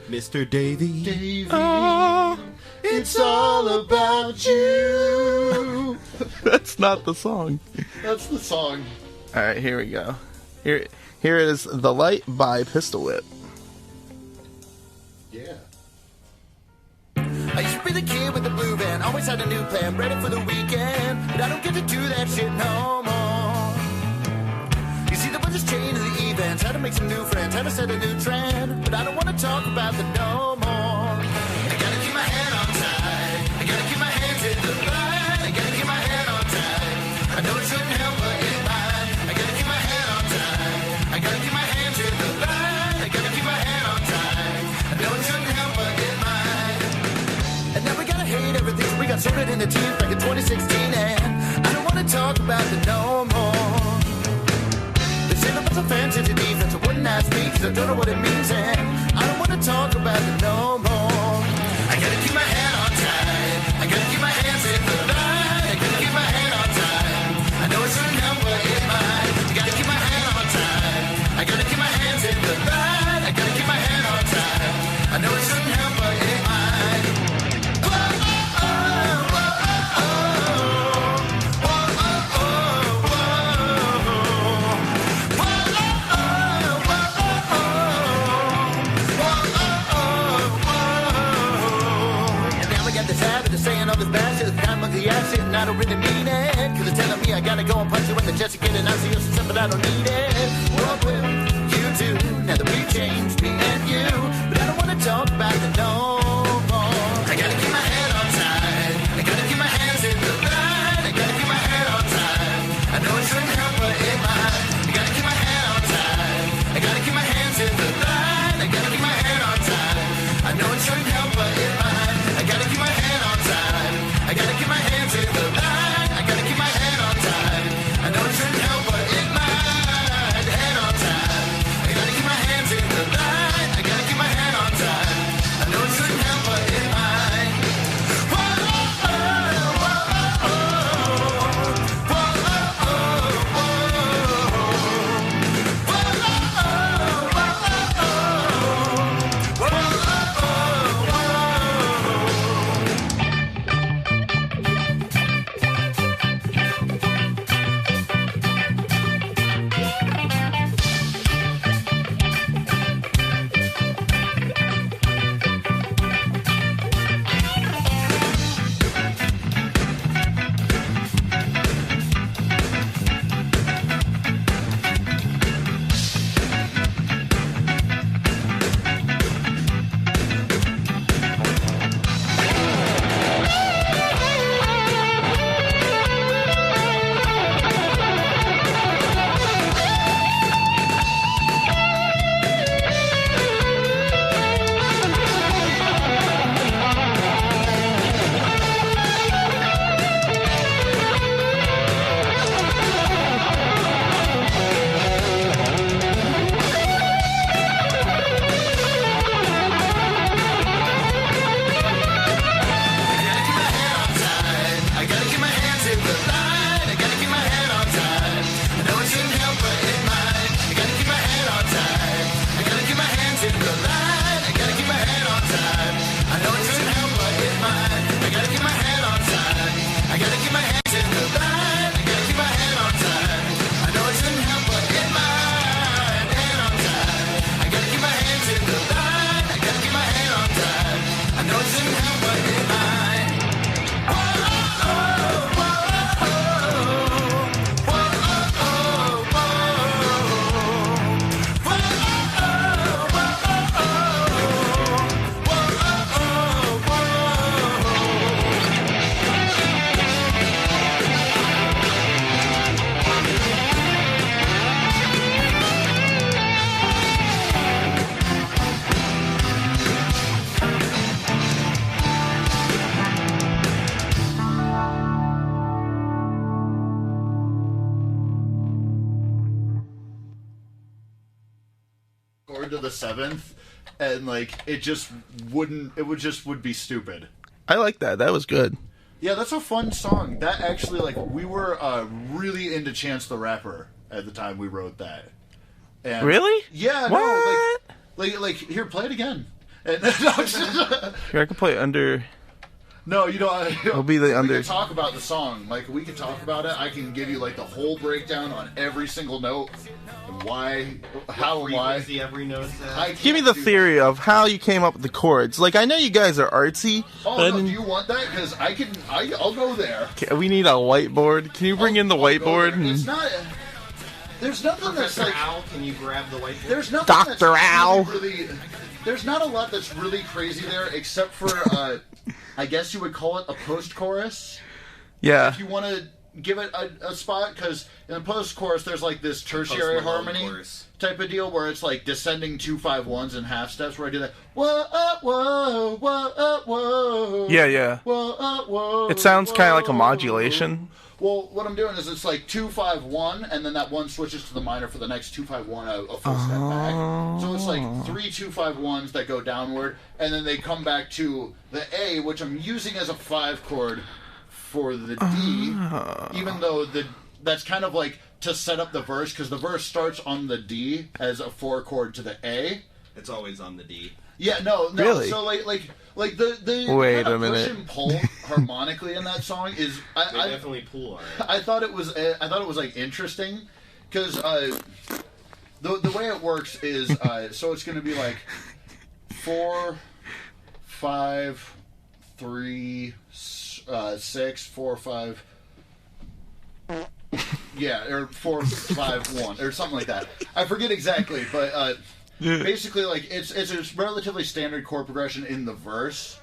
Mr. Davy. Davy, it's all about you. That's not the song. That's the song. All right, here we go. Here is "The Light" by Pistol Whip. Yeah. I used to be the kid with the blue van, always had a new plan, ready for the weekend, but I don't get to do that shit no more. You see, the weather's changed to the events, had to make some new friends, had to set a new trend, but I don't want to talk about the no more. I gotta keep my head on tight, I gotta keep my hands in the light, I gotta keep my head on tight, I know it shouldn't help but it's mine, I gotta keep my head on tight, I gotta keep my hands in the light, I gotta keep my head on tight, I know it shouldn't help but it's mine. And now we gotta hate everything we got sorted in the teens back in 2016, and I don't wanna talk about the no more. They say that was a fancy to defense, I wouldn't ask me, cause I don't know what it means, and I don't wanna talk about the no more. I gotta keep my head on tight, I gotta keep my hands in the light, I gotta keep my head on tight, I know it shouldn't help but it's mine. I gotta keep my head on tight, I gotta keep my hands in the light, I gotta keep my head on tight, I know it shouldn't help but it's mine. Saying all this bad shit, I'm monkey ass shit, and I don't really mean it. Cause it's telling me I gotta go and punch you in the chest again, and I see you some stuff, but I don't need it. What will you do now that we've changed, me and you? But I don't wanna talk about the no more. I gotta keep my head on tight, I gotta keep my hands in the light, I gotta keep my head on tight, I know it shouldn't help but it might. I gotta keep my head on tight, I gotta keep my hands in the light, I gotta keep my head on tight, I know it shouldn't help but it might. I gotta keep my head on tight, I gotta keep my hands in the light, I gotta keep my head on tight, I know it shouldn't help but it might. Head on tight, I gotta keep my hands in the light, I gotta keep my head on tight, I know it shouldn't help but it might. Whoa, oh, oh, oh, oh, whoa, oh, oh, oh, whoa, oh, oh, oh, oh, To the 7th, and like it would be stupid. I like that. That was good. Yeah, that's a fun song. That actually, like, we were really into Chance the Rapper at the time we wrote that. And really? Yeah. What? No, like, Like here, play it again. And, Here, I can play under. no, you know, It'll be the under. We can talk about the song. Like, we can talk about it. I can give you, like, the whole breakdown on every single note. And why, how and why. Every note says. Give me the theory of how you came up with the chords. Like, I know you guys are artsy. Oh, no, do you want that? Because I'll go there. We need a whiteboard. Can you bring in the whiteboard? It's not... There's nothing that's like... Al, can you grab the whiteboard? There's nothing Dr. that's Al. really... There's not a lot that's really crazy there, except for, I guess you would call it a post-chorus. Yeah. If you want to give it a spot, because in the post-chorus, there's like this tertiary harmony type of deal, where it's like descending 2-5-1s and half steps, where I do that. Whoa, whoa, whoa, whoa. Yeah. Whoa, whoa. It sounds kind of like a modulation. Well, what I'm doing is it's like 2-5-1, and then that one switches to the minor for the next 2-5-1, a full step back. So it's like 3 2-5-1s that go downward, and then they come back to the A, which I'm using as a 5 chord for the D, even though that's kind of like to set up the verse, because the verse starts on the D as a 4 chord to the A. It's always on the D. Yeah, no. Really? So like the Wait kind of a minute. push and pull harmonically in that song is They definitely pull on it. I thought it was like interesting, because the way it works is so it's going to be like 4, 5, 3, 6, 4, 5. Yeah, or 4, 5, 1, or something like that. I forget exactly, but basically, like it's a relatively standard chord progression in the verse,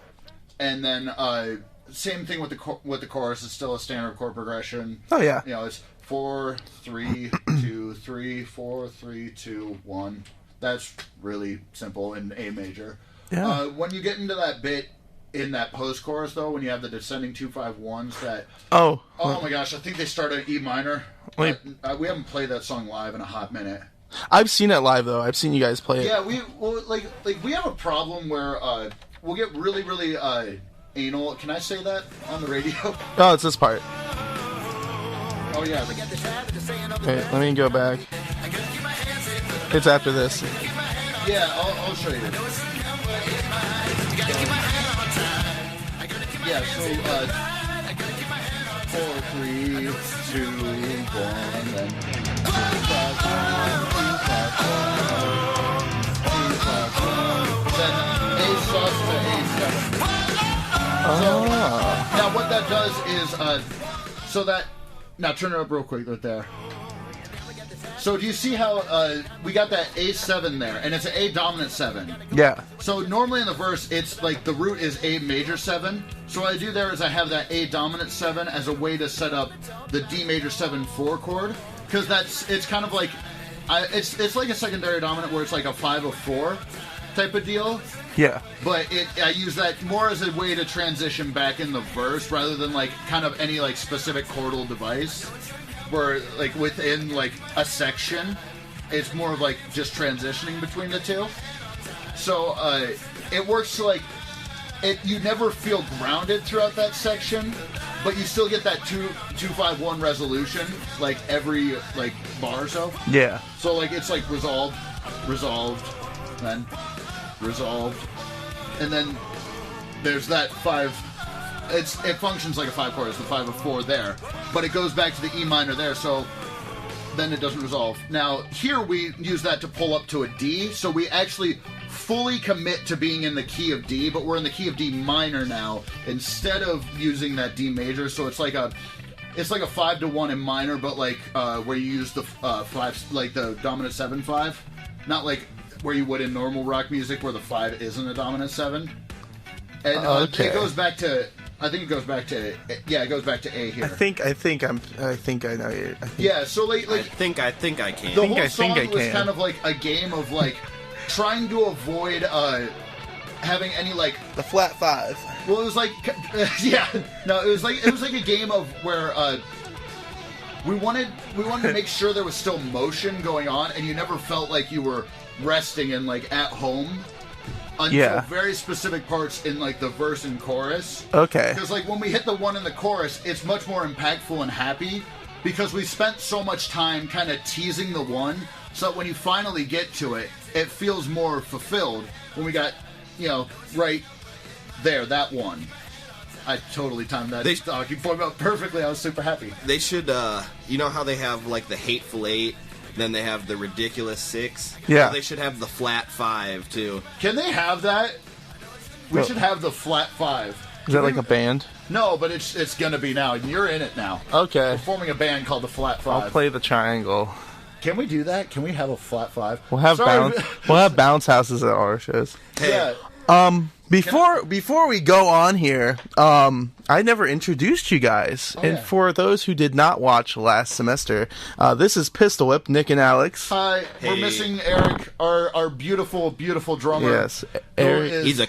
and then same thing with the chorus. It's still a standard chord progression. Oh yeah. You know, it's 4, 3, 2, 3, 4, 3, 2, 1. That's really simple in A major. Yeah. When you get into that bit in that post chorus, though, when you have the descending 2-5-1s, that Oh my gosh, I think they start at E minor. Wait. We haven't played that song live in a hot minute. I've seen it live though. I've seen you guys play it. Yeah, we have a problem where we'll get really, really anal. Can I say that on the radio? Oh, it's this part. Oh yeah. Okay, let me go back. It's after this. Yeah, I'll show you. Yeah, so 4, 3, 2, 1, then 2, 5, 1, 2, 5, 1, 2, 5, 1. Then A sus to A7. So, now what that does is, so that, now turn it up real quick right there. So do you see how we got that A7 there, and it's an A dominant 7. Yeah. So normally in the verse, it's like the root is A major 7. So what I do there is I have that A dominant 7 as a way to set up the D major 7 4 chord, because it's kind of like it's like a secondary dominant where it's like a 5 of 4 type of deal. Yeah. But I use that more as a way to transition back in the verse rather than like kind of any like specific chordal device. Where like within like a section, it's more of like just transitioning between the two. So it works to like you never feel grounded throughout that section, but you still get that 2-5-1 resolution like every like bar or so. Yeah. So like it's like resolved, then resolved, and then there's that 5. It functions like a 5 chord. It's the 5 of 4 there, but it goes back to the E minor there. So then it doesn't resolve. Now here we use that to pull up to a D. So we actually fully commit to being in the key of D, but we're in the key of D minor now instead of using that D major. So it's like a 5 to 1 in minor, but like where you use the 5, like the dominant 7/5, not like where you would in normal rock music where the 5 isn't a dominant 7. And okay. It goes back to. I think it goes back to. Yeah, it goes back to A here. I think I know you. Yeah, so like I think I can. the whole song was kind of like a game of like trying to avoid having any like the flat 5. Well, it was like yeah, no, it was like a game of where we wanted to make sure there was still motion going on, and you never felt like you were resting and like at home. Until very specific parts in like the verse and chorus. Okay. Because like when we hit the 1 in the chorus, it's much more impactful and happy because we spent so much time kind of teasing the 1, so that when you finally get to it, it feels more fulfilled when we got, right there, that one. I totally timed that talking point out perfectly. I was super happy. They should, you know how they have, like, the Hateful Eight, then they have the Ridiculous Six? Yeah. Well, they should have the Flat Five, too. Can they have that? We should have the Flat Five. Is that like a band? No, but it's gonna be now. You're in it now. Okay. We're forming a band called the Flat Five. I'll play the triangle. Can we do that? Can we have a Flat Five? We'll have bounce houses at our shows. Yeah. Before we go on here, I never introduced you guys. And for those who did not watch last semester, this is Pistol Whip, Nick and Alex. Hi, we're missing Eric, our beautiful, beautiful drummer. Yes, Eric. He's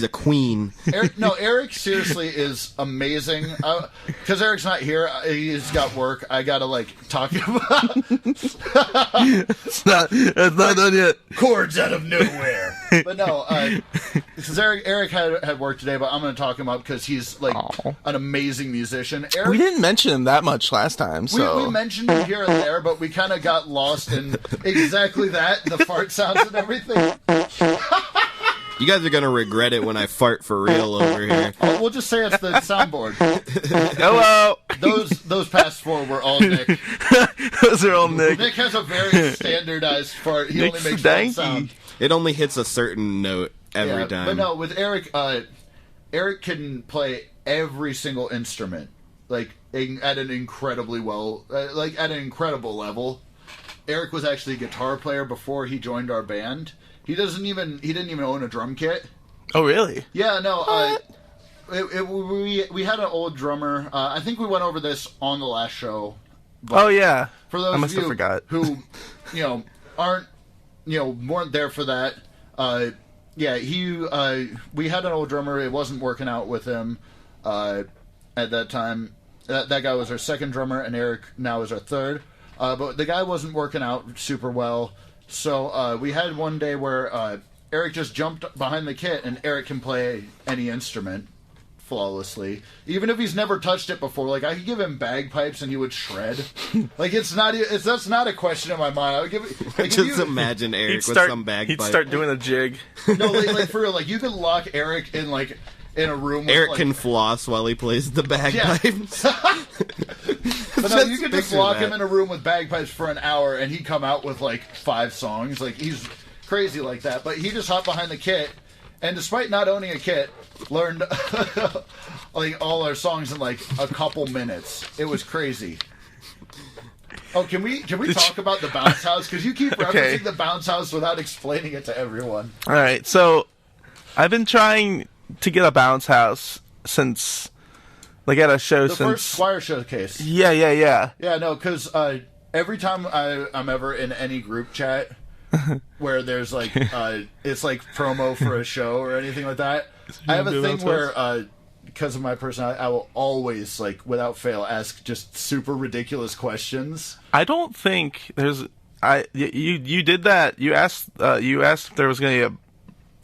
a queen. Eric seriously is amazing. Because Eric's not here, he's got work. I gotta talk about. It's not done yet. Chords out of nowhere. But no, because Eric had work today, but I'm going to talk him up because he's an amazing musician. Eric, we didn't mention him that much last time, so we mentioned him here and there, but we kind of got lost in exactly that, the fart sounds and everything. You guys are going to regret it when I fart for real over here. We'll just say it's the soundboard. Hello. Those past four were all Nick. Those are all Nick. Nick has a very standardized fart. He only makes one sound. It only hits a certain note every time. But no, with Eric, Eric can play every single instrument, at an incredibly at an incredible level. Eric was actually a guitar player before he joined our band. He didn't even own a drum kit. Oh, really? Yeah, no. We had an old drummer. I think we went over this on the last show. Oh yeah. For those I must of you have forgot. who, weren't there for that. We had an old drummer. It wasn't working out with him at that time. That guy was our second drummer, and Eric now is our third. But the guy wasn't working out super well. So we had one day where Eric just jumped behind the kit, and Eric can play any instrument flawlessly, even if he's never touched it before. I could give him bagpipes and he would shred. That's not a question in my mind. I would give it. Just imagine Eric with some bagpipes. He'd start doing a jig. No, for real. You could lock Eric in in a room. With, Eric can floss while he plays the bagpipes. Yeah. But no, you could just lock him in a room with bagpipes for an hour, and he'd come out with 5 songs. He's crazy like that. But he just hopped behind the kit, and despite not owning a kit, learned all our songs in a couple minutes. It was crazy. Oh, can we talk about the bounce house? Because you keep referencing the bounce house without explaining it to everyone. All right, so I've been trying to get a bounce house since. At a show the first Squires showcase. Yeah. Yeah, no, because every time I'm ever in any group chat where there's it's promo for a show or anything like that, I have a thing where because of my personality, I will always without fail ask just super ridiculous questions. I don't think there's. You did that. You asked if there was going to be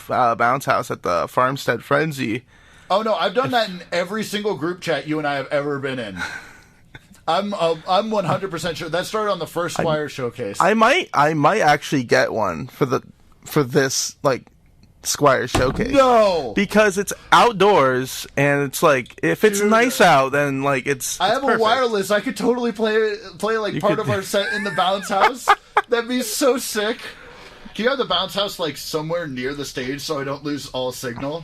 a bounce house at the Farmstead Frenzy. Oh no, I've done that in every single group chat you and I have ever been in. I'm 100% sure that started on the first Squires showcase. I might actually get one for this Squires showcase. No, because it's outdoors and it's if it's nice out, then it's. I have perfect. a wireless. I could totally play part of our set in the bounce house. That'd be so sick. Can you have the bounce house somewhere near the stage so I don't lose all signal?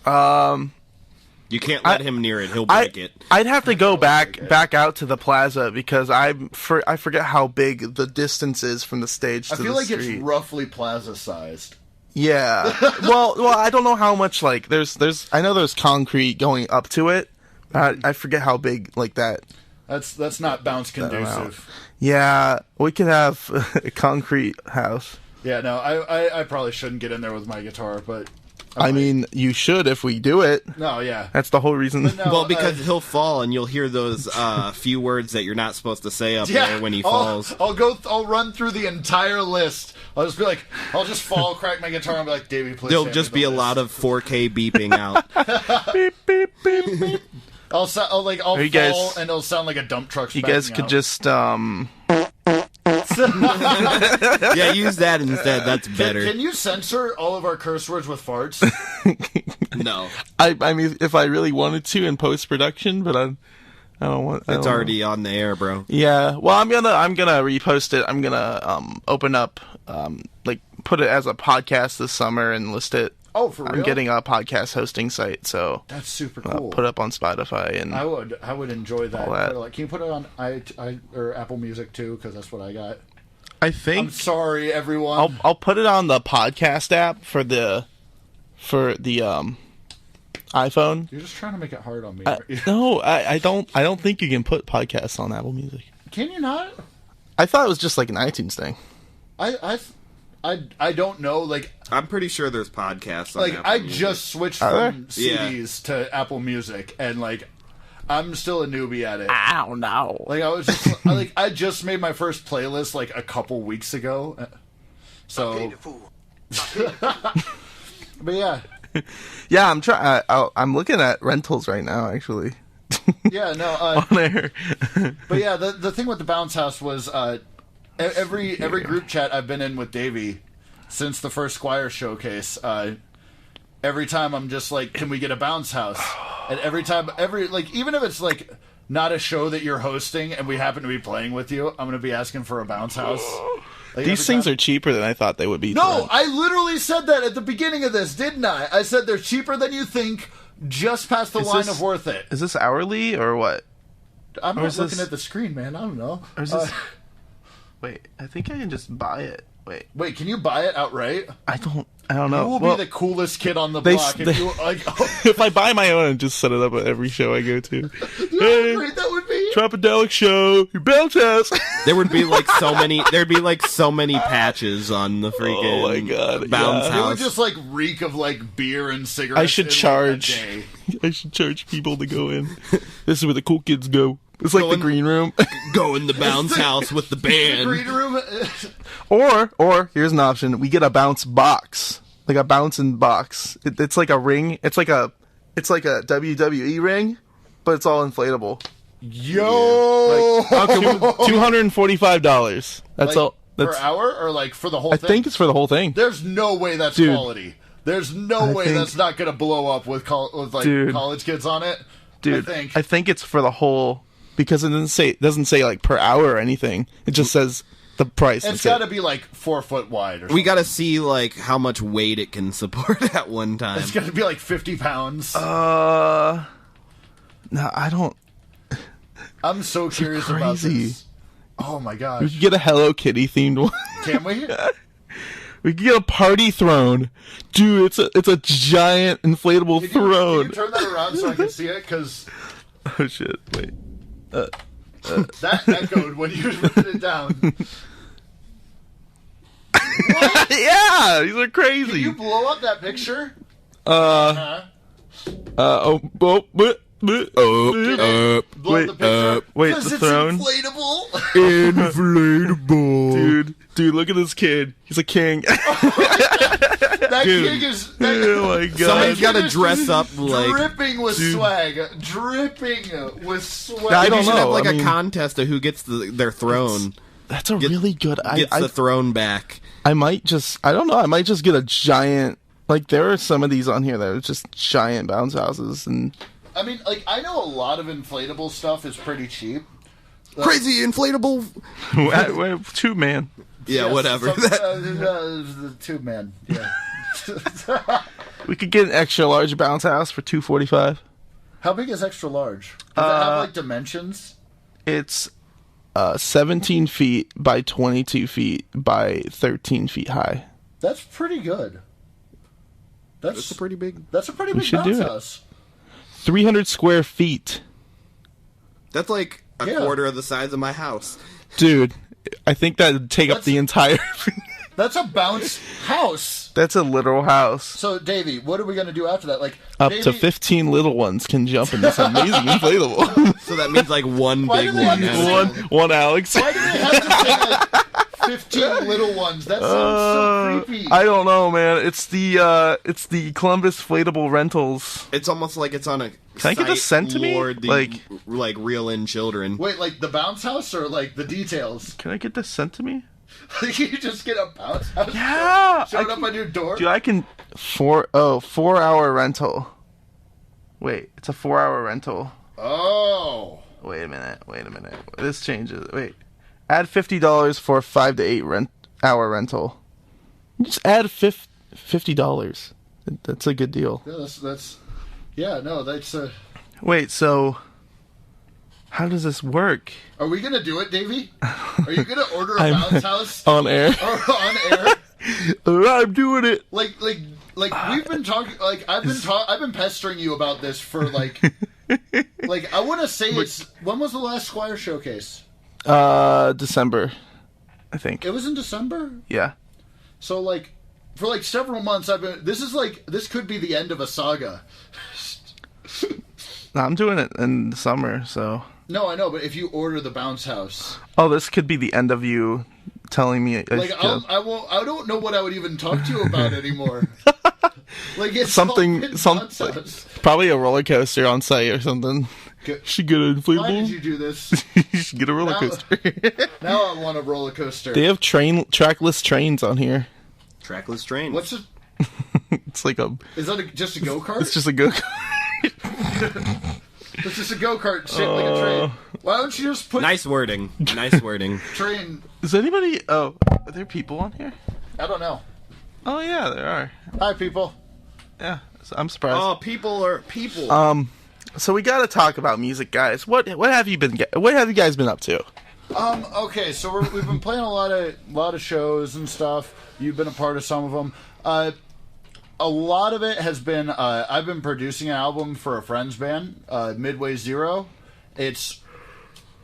You can't let him near it. He'll break it. I'd have to go back out to the plaza because I forget how big the distance is from the stage to the street. I feel it's roughly plaza sized. Yeah. well, I don't know how much there's. I know there's concrete going up to it. I forget how big that. That's not bounce conducive. Yeah, we could have a concrete house. Yeah, no, I probably shouldn't get in there with my guitar, but. I mean, you should if we do it. No, yeah. That's the whole reason. No, because he'll fall and you'll hear those few words that you're not supposed to say up there when he falls. I'll run through the entire list. I'll just be I'll just fall, crack my guitar, and be like, Davey, please. There'll just be a lot of 4K beeping out. Beep, beep, beep, beep. I'll fall and it'll sound like a dump truck. You guys could just Yeah, use that instead. That's better. Can you censor all of our curse words with farts? No. I mean, if I really wanted to in post-production, but I don't want... It's already on the air, bro. Yeah, well, I'm gonna repost it. I'm gonna open up, put it as a podcast this summer and list it. Oh, for real? I'm getting a podcast hosting site, so that's super cool. Put it up on Spotify and I would enjoy that. All that. Can you put it on or Apple Music too? Because that's what I got. I think. I'm sorry, everyone. I'll put it on the podcast app for the iPhone. You're just trying to make it hard on me. No, I don't think you can put podcasts on Apple Music. Can you not? I thought it was just like an iTunes thing. I don't know. Like, I'm pretty sure there's podcasts on like Apple I Music. just switched from CDs to Apple Music, and like I'm still a newbie at it. I don't know. Like I was just I just made my first playlist like a couple weeks ago. So, but yeah. Yeah, I'm looking at rentals right now, actually. Yeah, no. On air. But yeah, the thing with the bounce house was every group chat I've been in with Davey since the first Squires showcase. Every time I'm just like, can we get a bounce house? And every time, even if it's like not a show that you're hosting and we happen to be playing with you, I'm gonna be asking for a bounce house. Like, these things are cheaper than I thought they would be. No, I literally said that at the beginning of this, didn't I? I said they're cheaper than you think, just past the line of worth it. Is this hourly or what? I'm not looking at the screen, man. I don't know. Or is this... Wait, I think I can just buy it. Wait, can you buy it outright? I don't know. Who will be the coolest kid on the block if you like? If I buy my own and just set it up at every show I go to. You know how great that would be? Tropodelic show, your bounce house. There would be like so many. There'd be like so many patches on the freaking. Oh my god! Bounce It house. would just like reek of like beer and cigarettes. I should charge. Like, a day. I should charge people to go in. This is where the cool kids go. It's like the green room. Go in the bounce house with the band. Green room. Or here's an option: we get a bounce box, like a bouncing box. It's like a ring. It's like a WWE ring, but it's all inflatable. Yo, $245. That's all. That's per hour or like for the whole thing? I think it's for the whole thing. There's no way that's quality. There's no way that's not going to blow up with college kids on it. Dude, I think it's for the whole, because it doesn't say like per hour or anything. It just says the price. It's got to be like 4 foot wide or something. We got to see like how much weight it can support at one time. It's got to be like 50 pounds. No, I don't. I'm so curious about this. Oh my gosh. We could get a Hello Kitty themed one. Can we? We could get a party throne. Dude, it's a giant inflatable throne. Can you turn that around so I can see it? Because... Oh shit, wait. That echoed when you wrote it down. What? Yeah, these are crazy. Can you blow up that picture? Blow Wait, the picture? Wait, the throne? Inflatable. Inflatable. Dude, look at this kid. He's a king. That king is... Oh my god. Somebody's got to dress up like... Dripping with swag. Dripping with swag. I don't should know. have like a contest of who gets their throne. That's a really good... Gets the throne back. I don't know. I might just get a giant... Like, there are some of these on here that are just giant bounce houses and... I mean, like, I know a lot of inflatable stuff is pretty cheap. Crazy inflatable... Tube man. Yeah, whatever. The tube man. Yeah. We could get an extra large bounce house for $245. How big is extra large? Does it have like dimensions? It's 17 feet by 22 feet by 13 feet high. That's pretty good. That's a pretty big... That's a pretty big bounce house. 300 square feet. That's like a quarter of the size of my house. Dude, I think that would take up the entire... That's a bounce house. That's a literal house. So, Davey, what are we going to do after that? Like, Up to 15 little ones can jump in this amazing inflatable. So that means like one big one. One Alex. Why do they have to say like 15 little ones. That sounds so creepy. I don't know, man. It's the Columbus Inflatable Rentals. It's almost like it's on a. Can I get this sent to me? Like reel-in children. Wait, like the bounce house or like the details? Can I get this sent to me? You just get a bounce house? Yeah, showing up on your door. Dude, I can 4-hour rental. Wait, it's a 4-hour rental. Oh. Wait a minute. This changes. Wait, add $50 for 5 to 8 hour rental. Just add $50. That's a good deal. Yeah, that's. Yeah, no, that's. Wait, so how does this work? Are we gonna do it, Davey? Are you gonna order a bounce house on air? On air? I'm doing it. Like we've been talking. Like I've been pestering you about this for like I want to say it's. When was the last Squires showcase? December, I think. It was in December. Yeah. So like, for like several months, I've been. This could be the end of a saga. No, I'm doing it in the summer, so. No, I know, but if you order the bounce house. Oh, this could be the end of you telling me. Like I won't. I don't know what I would even talk to you about anymore. Like it's something. Probably a roller coaster on site or something. Should get an inflatable. Why did you do this? You should get a roller coaster. Now I want a roller coaster. They have trackless trains on here. Trackless trains. What's it? It's like a. Is that just a go-kart? It's just a go-kart. It's just a go-kart shaped like a train. Why don't you just put... Nice wording. Nice wording. Train... Is anybody... Oh, are there people on here? I don't know. Oh, yeah, there are. Hi, people. Yeah, I'm surprised. Oh, people are people. So we got to talk about music, guys. What have you guys been up to? Okay, so we've been playing a lot of shows and stuff. You've been a part of some of them. A lot of it has been, I've been producing an album for a friend's band, Midway Zero. It's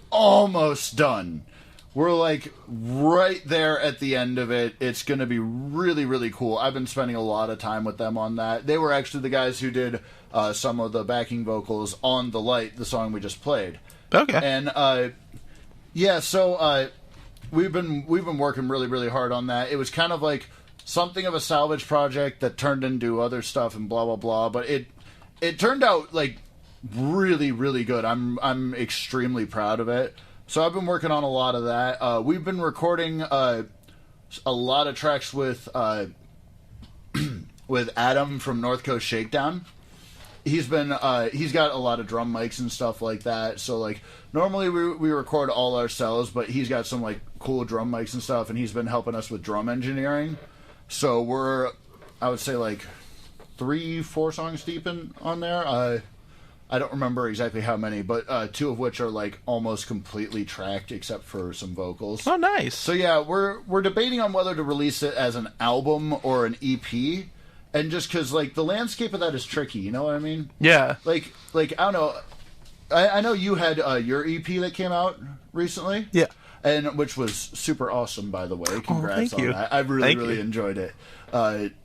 almost done. We're like right there at the end of it. It's going to be really, really cool. I've been spending a lot of time with them on that. They were actually the guys who did some of the backing vocals on The Light, the song we just played. Okay. And yeah, so we've been working really, really hard on that. It was kind of like something of a salvage project that turned into other stuff and blah blah blah, but it turned out like really, really good. I'm extremely proud of it. So I've been working on a lot of that. We've been recording a lot of tracks with with Adam from North Coast Shakedown. He's got a lot of drum mics and stuff like that. So like normally we record all ourselves, but he's got some like cool drum mics and stuff, and he's been helping us with drum engineering. So we're, I would say like 3-4 songs deep on there. I don't remember exactly how many, but 2 of which are like almost completely tracked except for some vocals. Oh, nice. So yeah, we're debating on whether to release it as an album or an EP, and just because like the landscape of that is tricky, you know what I mean? Yeah. Like I don't know. I know you had your EP that came out recently. Yeah. And which was super awesome, by the way. Congrats on that. I really enjoyed it.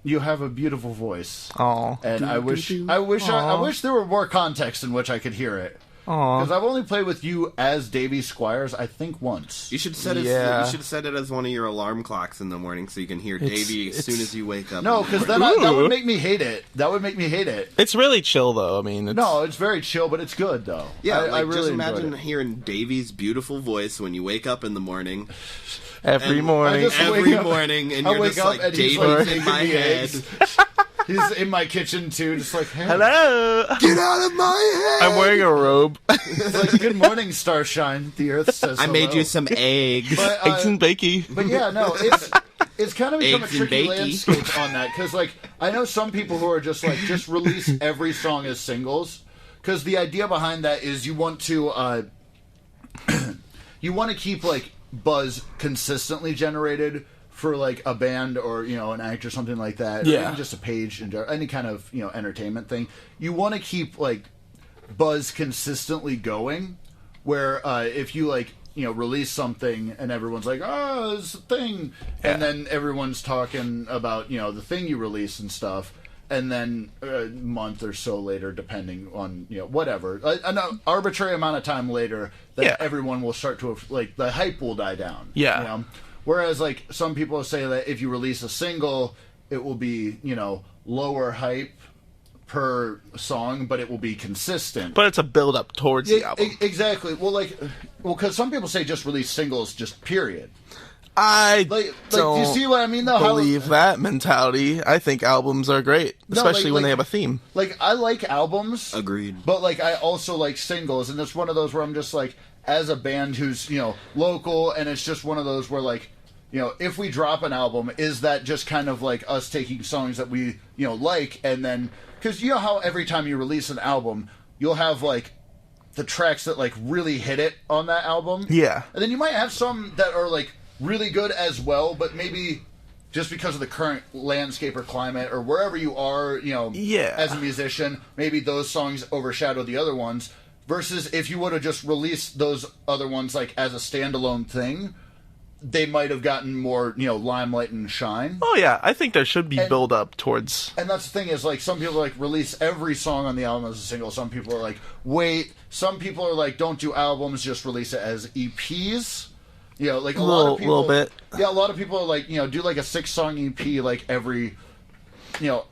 You have a beautiful voice. Oh, and I wish there were more context in which I could hear it. Because I've only played with you as Davey Squires, I think once. You should set it as one of your alarm clocks in the morning so you can hear Davey as soon as you wake up. No, because then that would make me hate it. It's really chill, though. I mean, it's very chill, but it's good, though. Yeah, I really just imagine hearing Davey's beautiful voice when you wake up in the morning. Every morning, and you're just like, Davey's in my head. He's in my kitchen, too, just like, hey. Hello! Get out of my head! I'm wearing a robe. It's like, good morning, Starshine. The Earth says hello. I made you some eggs. Eggs and bakey. But yeah, no, it's kind of become a tricky landscape on that. Because, like, I know some people who are just like, just release every song as singles. Because the idea behind that is you want to keep, like, buzz consistently generated for like a band or an act or something like that, or even just a page and any kind of entertainment thing. You want to keep like buzz consistently going. Where if you like release something and everyone's like, oh, it's a thing, and then everyone's talking about the thing you release and stuff, and then a month or so later, depending on whatever, an arbitrary amount of time later, that everyone will start to like the hype will die down. Whereas, like, some people say that if you release a single, it will be, lower hype per song, but it will be consistent. But it's a build-up towards the album. Exactly. Well, because some people say just release singles, just period. I don't you see what I mean, though? believe that mentality. I think albums are great, especially when they have a theme. Like, I like albums. Agreed. But, like, I also like singles, and it's one of those where I'm just like, as a band who's, local, and it's just one of those where, like, if we drop an album, is that just kind of like us taking songs that we, like, and then... Because you know how every time you release an album, you'll have, like, the tracks that, like, really hit it on that album? Yeah. And then you might have some that are, like, really good as well, but maybe just because of the current landscape or climate or wherever you are, as a musician, maybe those songs overshadow the other ones. Versus if you would have just released those other ones, like, as a standalone thing... they might have gotten more, limelight and shine. Oh, yeah. I think there should be build-up towards... And that's the thing is, like, some people, like, release every song on the album as a single. Some people are like, wait. Some people are like, don't do albums, just release it as EPs. Like, a lot of people... little bit. Yeah, a lot of people are like, do, like, a 6-song EP, like, every...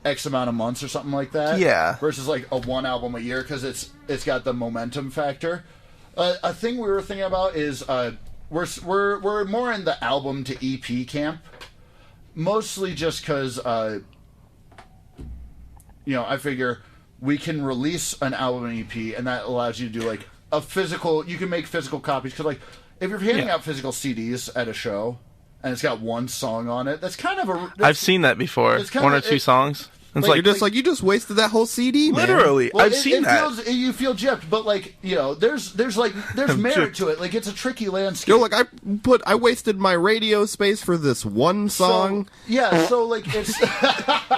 X amount of months or something like that. Yeah. Versus, like, a one album a year, because it's got the momentum factor. A thing we were thinking about is... We're more in the album to EP camp, mostly just because, I figure we can release an album and EP, and that allows you to do, like, a physical... You can make physical copies, because, like, if you're handing out physical CDs at a show, and it's got one song on it, that's kind of a... I've seen that before. One or two songs. It's like, you just wasted that whole CD, man. Literally, well, I've seen that. You feel gypped, but, like, there's merit to it. Like, it's a tricky landscape. Like, I wasted my radio space for this one song. So like, it's...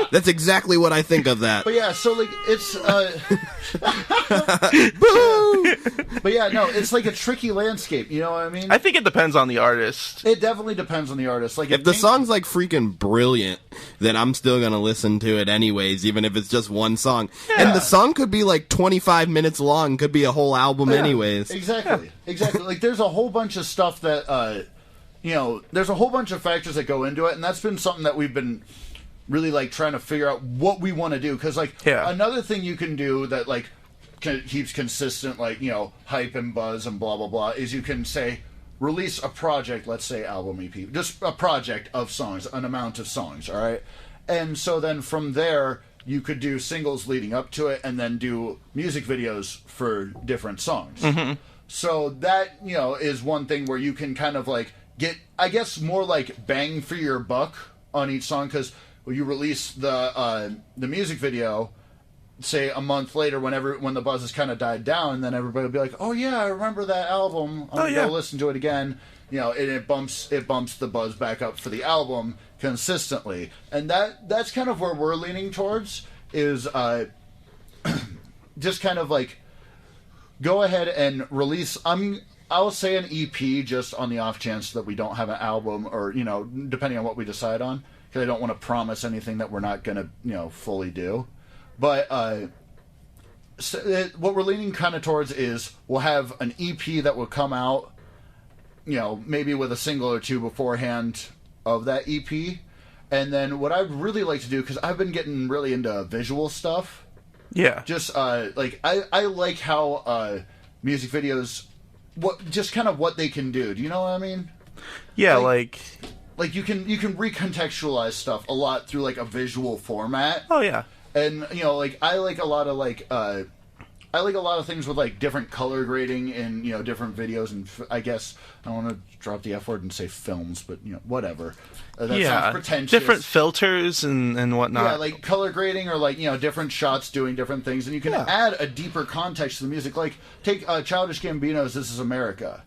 That's exactly what I think of that. But yeah, so, like, it's... Boo! But yeah, no, it's like a tricky landscape, you know what I mean? I think it depends on the artist. It definitely depends on the artist. Like, if the song's, like, freaking brilliant, then I'm still gonna listen to it anyways, even if it's just one song. Yeah. And the song could be like 25 minutes long, could be a whole album anyways. Exactly. Like, there's a whole bunch of stuff that, there's a whole bunch of factors that go into it, and that's been something that we've been really, like, trying to figure out what we want to do. Because, like, another thing you can do that, like, keeps consistent, like, hype and buzz and blah, blah, blah, is you can say, release a project, let's say album EP, just a project of songs, an amount of songs, all right? And so then from there, you could do singles leading up to it and then do music videos for different songs. Mm-hmm. So that, is one thing where you can kind of, like, get, I guess, more like bang for your buck on each song, because when you release the music video, say a month later when the buzz has kind of died down, and then everybody will be like, oh yeah, I remember that album, I'm gonna go listen to it again, and it bumps the buzz back up for the album consistently. And that's kind of where we're leaning towards, is just kind of like go ahead and release, I'll say an EP just on the off chance that we don't have an album, or depending on what we decide on, because I don't want to promise anything that we're not gonna fully do. But what we're leaning kind of towards is we'll have an EP that will come out, maybe with a single or two beforehand of that EP. And then what I'd really like to do, because I've been getting really into visual stuff. Yeah. Just, like, I like how music videos, just kind of what they can do. Do you know what I mean? Yeah, like you can recontextualize stuff a lot through, like, a visual format. Oh, yeah. And, like, I like a lot of, like, I like a lot of things with, like, different color grading in, different videos, and I guess I don't want to drop the F word and say films, but, whatever. That sounds pretentious. Different filters and whatnot. Yeah, like color grading, or, like, different shots doing different things, and you can add a deeper context to the music. Like, take Childish Gambino's This Is America.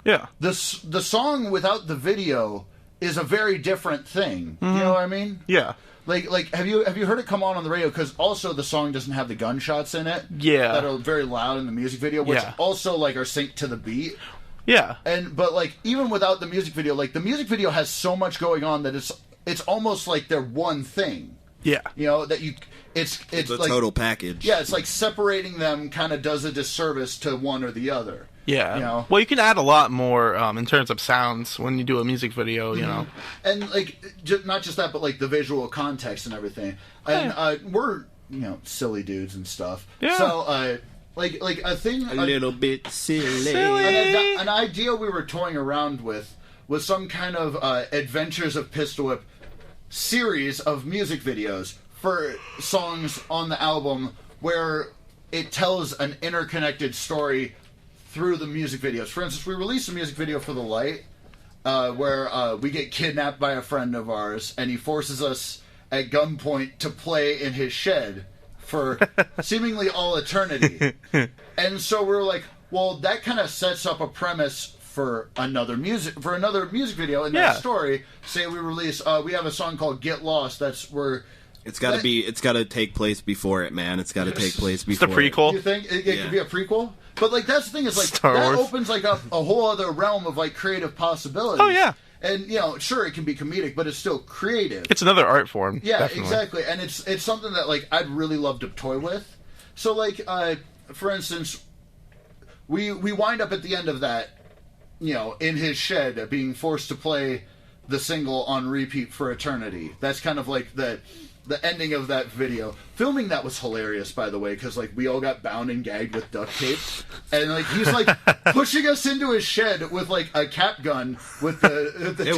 Yeah. The song without the video is a very different thing. Mm-hmm. You know what I mean? Yeah. Like, have you heard it come on the radio? Because also the song doesn't have the gunshots in it. Yeah. That are very loud in the music video, which also, like, are synced to the beat. Yeah. But, like, even without the music video, like, the music video has so much going on that it's almost like they're one thing. Yeah. That it's a like, total package. Yeah, it's like separating them kind of does a disservice to one or the other. Yeah. You know? Well, you can add a lot more in terms of sounds when you do a music video, you know. And, like, not just that, but, like, the visual context and everything. And we're, you know, silly dudes and stuff. Yeah. So, like a thing... A little bit silly. An idea we were toying around with was some kind of Adventures of Pistol Whip series of music videos for songs on the album where it tells an interconnected story through the music videos. For instance, we released a music video for The Light where we get kidnapped by a friend of ours and he forces us at gunpoint to play in his shed for seemingly all eternity. And so we're like, well, that kind of sets up a premise for another music video in that story. Say we release we have a song called Get Lost that's where it's got to take place before it, man. It's got to take place before. It's the prequel. You think it could be a prequel? But like that's the thing is like Star that Wars. opens like up a whole other realm of like creative possibilities. Oh yeah. And you know, sure it can be comedic, but it's still creative. It's another art form. Yeah, definitely. exactly. And it's something that like I'd really love to toy with. So like for instance, we wind up at the end of that, you know, in his shed being forced to play the single on repeat for eternity. That's kind of like the ending of that video. Filming that was hilarious, by the way, because like we all got bound and gagged with duct tape, and like he's like pushing us into his shed with like a cap gun with the It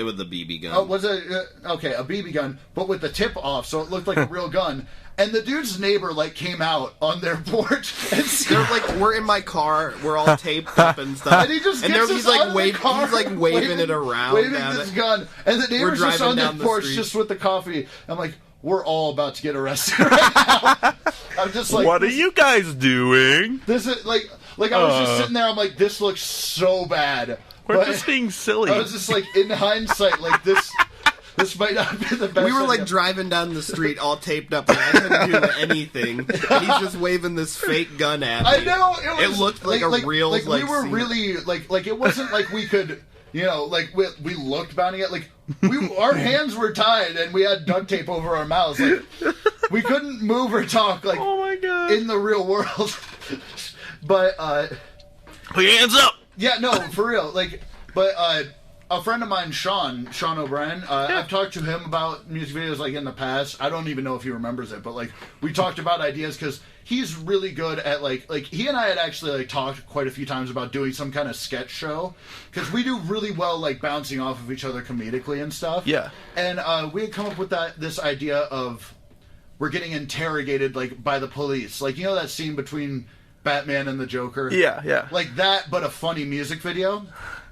was a BB gun. Oh, was it okay? A BB gun, but with the tip off, so it looked like a real gun. And the dude's neighbor like came out on their porch, and they're like, "We're in my car. We're all taped up and stuff." And he just and gets he's us out like of waving, the car, he's like waving it around, waving this gun, and the neighbor's just driving on down the the porch, street. just with the coffee. I'm like, we're all about to get arrested right now. I'm just like, What are you guys doing? This is like I was just sitting there. I'm like, this looks so bad. We're But just being silly. I was just like, in hindsight, like this might not be the best. We were like idea. driving down the street, all taped up, and I couldn't do anything. And he's just waving this fake gun at me. I know It looked like a real like we were scene. really like it wasn't like we could. You know, like we looked bounding it, like our hands were tied and we had duct tape over our mouths, like we couldn't move or talk, like oh my god! in the real world. But put your hands up. yeah, no, for real. Like, but a friend of mine, Sean O'Brien, I've talked to him about music videos like in the past. I don't even know if he remembers it, but like we talked about ideas because he's really good at like he and I had actually like talked quite a few times about doing some kind of sketch show because we do really well like bouncing off of each other comedically and stuff. Yeah. And we had come up with this idea of we're getting interrogated like by the police, like you know that scene between Batman and the Joker. Yeah. Like that, but a funny music video.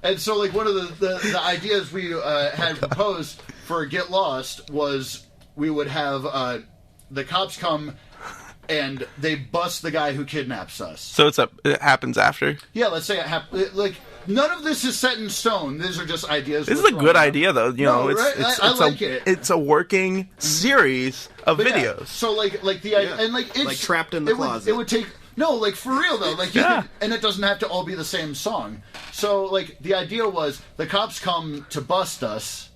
And so, like, one of the ideas we had proposed for Get Lost was we would have the cops come and they bust the guy who kidnaps us. So it happens after. Yeah, let's say it happens. Like, none of this is set in stone. These are just ideas. This is a good idea, though. You know, it's right? it's I it's like a it. it's a working series of But yeah, videos. so like the idea, and like it's Like Trapped in the Closet. It would take. No, like for real though, like you Yeah. could, and it doesn't have to all be the same song. So like the idea was the cops come to bust us,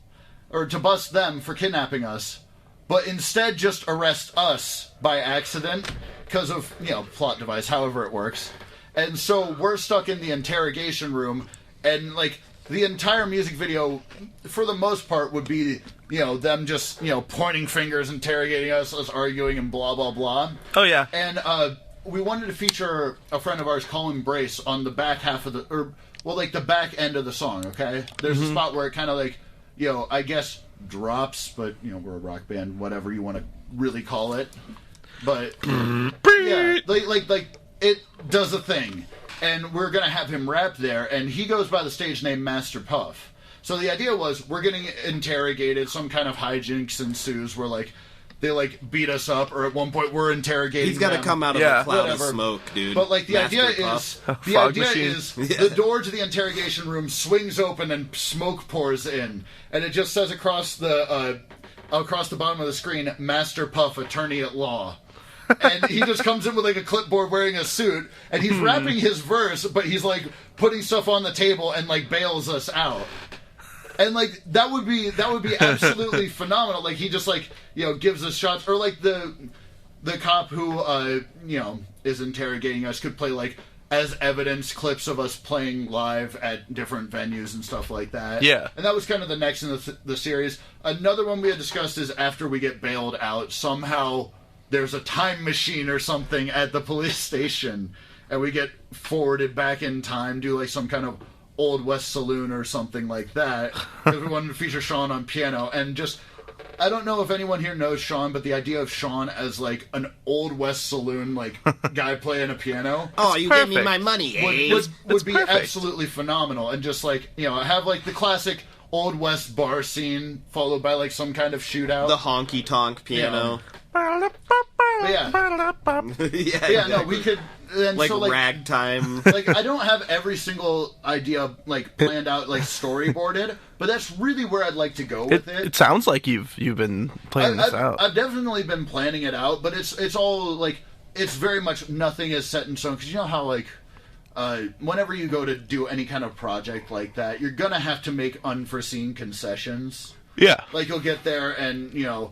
or to bust them for kidnapping us, but instead just arrest us by accident because of plot device, however it works. And so we're stuck in the interrogation room, and like the entire music video, for the most part, would be them just pointing fingers, interrogating us arguing, and blah blah blah. Oh yeah. And we wanted to feature a friend of ours, Colin Brace, on the back half of the back end of the song, okay? There's a spot where it kind of like, I guess drops, but, we're a rock band, whatever you want to really call it. But, yeah, like it does a thing. And we're going to have him rap there, and he goes by the stage name Master Puff. So the idea was we're getting interrogated, some kind of hijinks ensues where, like, they like beat us up, or at one point we're interrogating. He's got to them. come out of a cloud of smoke, dude. But like the Master idea Puff. is the door to the interrogation room swings open and smoke pours in, and it just says across the bottom of the screen, "Master Puff, Attorney at Law." And he just comes in with like a clipboard wearing a suit, and he's rapping his verse, but he's like putting stuff on the table and like bails us out. And like that would be absolutely phenomenal. Like he just like gives us shots, or like the cop who is interrogating us could play like as evidence clips of us playing live at different venues and stuff like that. Yeah. And that was kind of the next in the series. Another one we had discussed is after we get bailed out, somehow there's a time machine or something at the police station, and we get forwarded back in time, do like some kind of Old West saloon or something like that, because we wanted to feature Sean on piano. And just, I don't know if anyone here knows Sean, but the idea of Sean as like an Old West saloon like guy playing a piano, oh, you gave me my money, eh? would be perfect. absolutely phenomenal. And just like, you know, have like the classic Old West bar scene followed by like some kind of shootout. The honky tonk piano. Yeah, no, we could. And Like, so, like ragtime. like, I don't have every single idea like planned out, like storyboarded, but that's really where I'd like to go with it. It sounds like you've been planning this out. I've definitely been planning it out, but it's all like, it's very much nothing is set in stone, because you know how like whenever you go to do any kind of project like that, you're gonna have to make unforeseen concessions. Yeah. Like, you'll get there and, you know,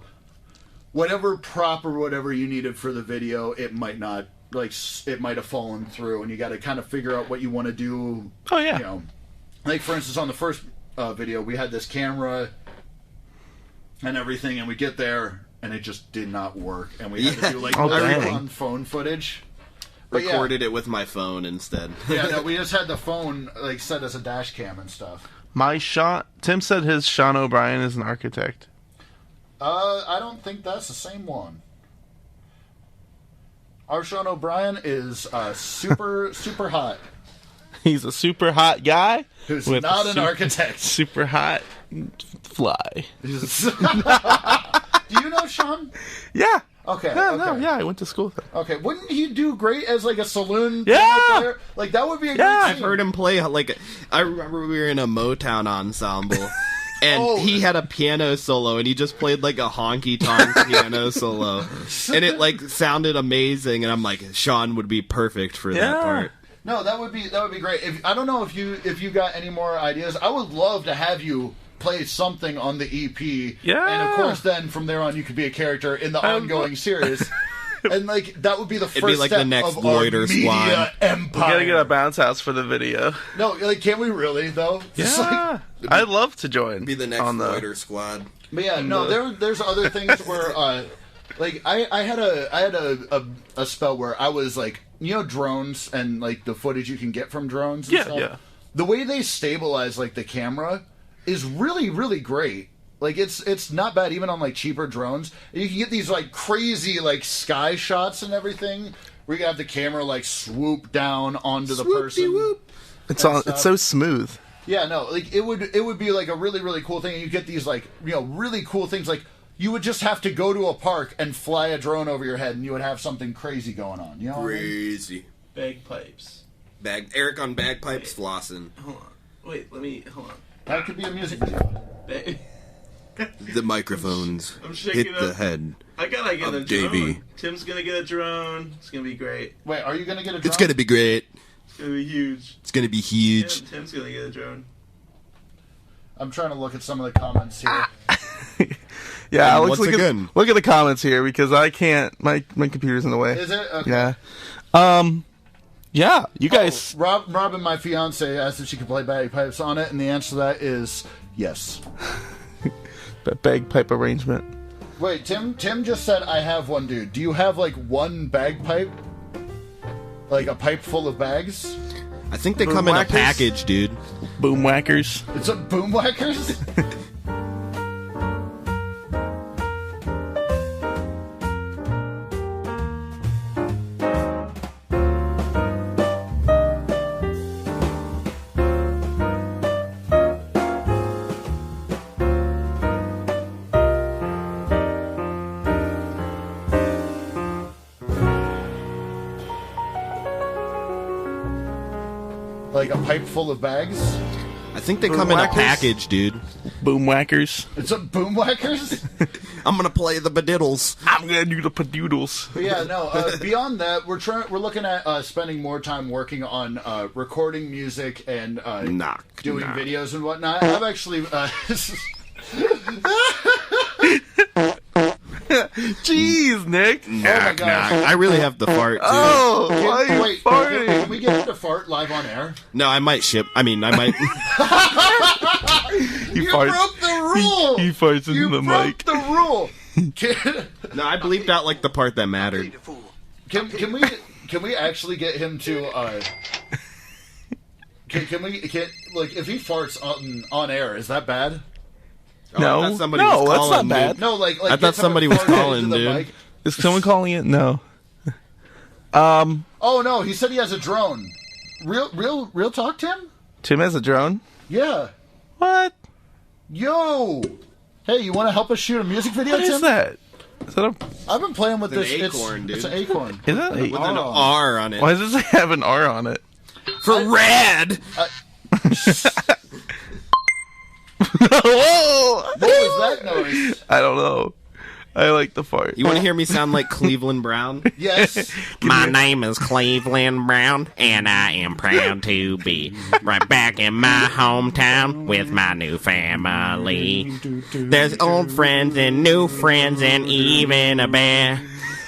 whatever prop or whatever you needed for the video, it might not, like, it might have fallen through, and you got to kind of figure out what you want to do. Oh, yeah. You know, like, for instance, on the first video, we had this camera and everything, and we get there, and it just did not work, and we had to do, like, on phone footage. But Recorded it with my phone instead. Yeah, no, we just had the phone, like, set as a dash cam and stuff. Tim said his Sean O'Brien is an architect. I don't think that's the same one. Our Sean O'Brien is super hot. He's a super hot guy Who's with not an architect. Super hot fly. Do you know Sean? Yeah. Okay. Yeah, okay. no, yeah, I went to school with him. Okay, wouldn't he do great as like a saloon Yeah! player? Like, that would be a great Yeah. scene. I've heard him play, like, I remember we were in a Motown ensemble, and he had a piano solo, and he just played, like, a honky-tonk piano solo, and it, like, sounded amazing, and I'm like, Sean would be perfect for that part. No, that would be great. I don't know if you got any more ideas. I would love to have you play something on the EP. Yeah. And of course, then from there on, you could be a character in the ongoing series. And like, that would be the first be like step the next of Loiter our media Squad. empire. We gotta get a bounce house for the video. No, like, can we really though? Just Yeah. I'd love to join. Be the next Loiter Squad. But yeah, no, there's other things where, like, I had a spell where I was like, you know, drones and like the footage you can get from drones. And stuff? Yeah. The way they stabilize like the camera is really, really great. Like, it's not bad even on like cheaper drones. And you can get these like crazy like sky shots and everything where you can have the camera like swoop down onto the person. Whoop. It's so smooth. Yeah, no, like it would be like a really, really cool thing. And you get these like, you know, really cool things. Like, you would just have to go to a park and fly a drone over your head, and you would have something crazy going on. You know what I mean? Crazy. Bagpipes. Eric on bagpipes flossing. Hold on. Wait, hold on. That could be a music video. The microphones I'm shaking hit up. the head. I gotta get a Of drone. JB. Tim's gonna get a drone. It's gonna be great. Wait, are you gonna get a drone? It's gonna be great. It's gonna be huge. It's gonna be huge. Tim's gonna get a drone. I'm trying to look at some of the comments here. Yeah, And Alex, once again- look at the comments here because I can't. My computer's in the way. Is it? Okay. Yeah. Yeah, you guys. Oh, Robin, my fiance, asked if she could play bagpipes on it, and the answer to that is yes. Bagpipe arrangement. Wait, Tim just said, I have one, dude. Do you have, like, one bagpipe? Like, a pipe full of bags? I think they come in a whackers? package, dude. Boom whackers. It's a boom whackers? Like a pipe full of bags? I think they come in a whackers? package, dude. Boom whackers. It's a boom whackers? I'm gonna play the badiddles. I'm gonna do the padoodles. But yeah, no. Beyond that, we're looking at spending more time working on recording music and doing videos and whatnot. I've actually. Jeez, Nick. Oh my gosh. I really have to fart too. Oh, why are you Wait, farting? can we get into fart live on air? No, I might ship. I mean, I might. You broke the rule. He farts into the mic. You broke the rule. No, I bleeped out like the part that mattered. Can we actually get him to? Can we like if he farts on air? Is that bad? No, I thought somebody was that's calling, not bad. dude. No, like I thought somebody was calling, dude. Mic. Is someone calling it? No. Oh no, he said he has a drone. Real talk, Tim? Tim has a drone? Yeah. What? Yo. Hey, you want to help us shoot a music video, What Tim? is that? Is that a... I've been playing with It's this. an acorn, dude. It's an acorn. Is that a... With an R on it. Why does it have an R on it? For red! Whoa! What was that noise? I don't know. I like the fart. You want to hear me sound like Cleveland Brown? Yes. My name is Cleveland Brown, and I am proud to be right back in my hometown with my new family. There's old friends and new friends and even a bear.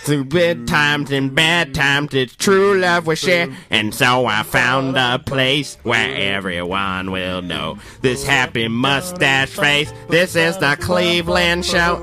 Through good times and bad times, it's true love we share. And so I found a place where everyone will know this happy mustache face. This is the Cleveland Show.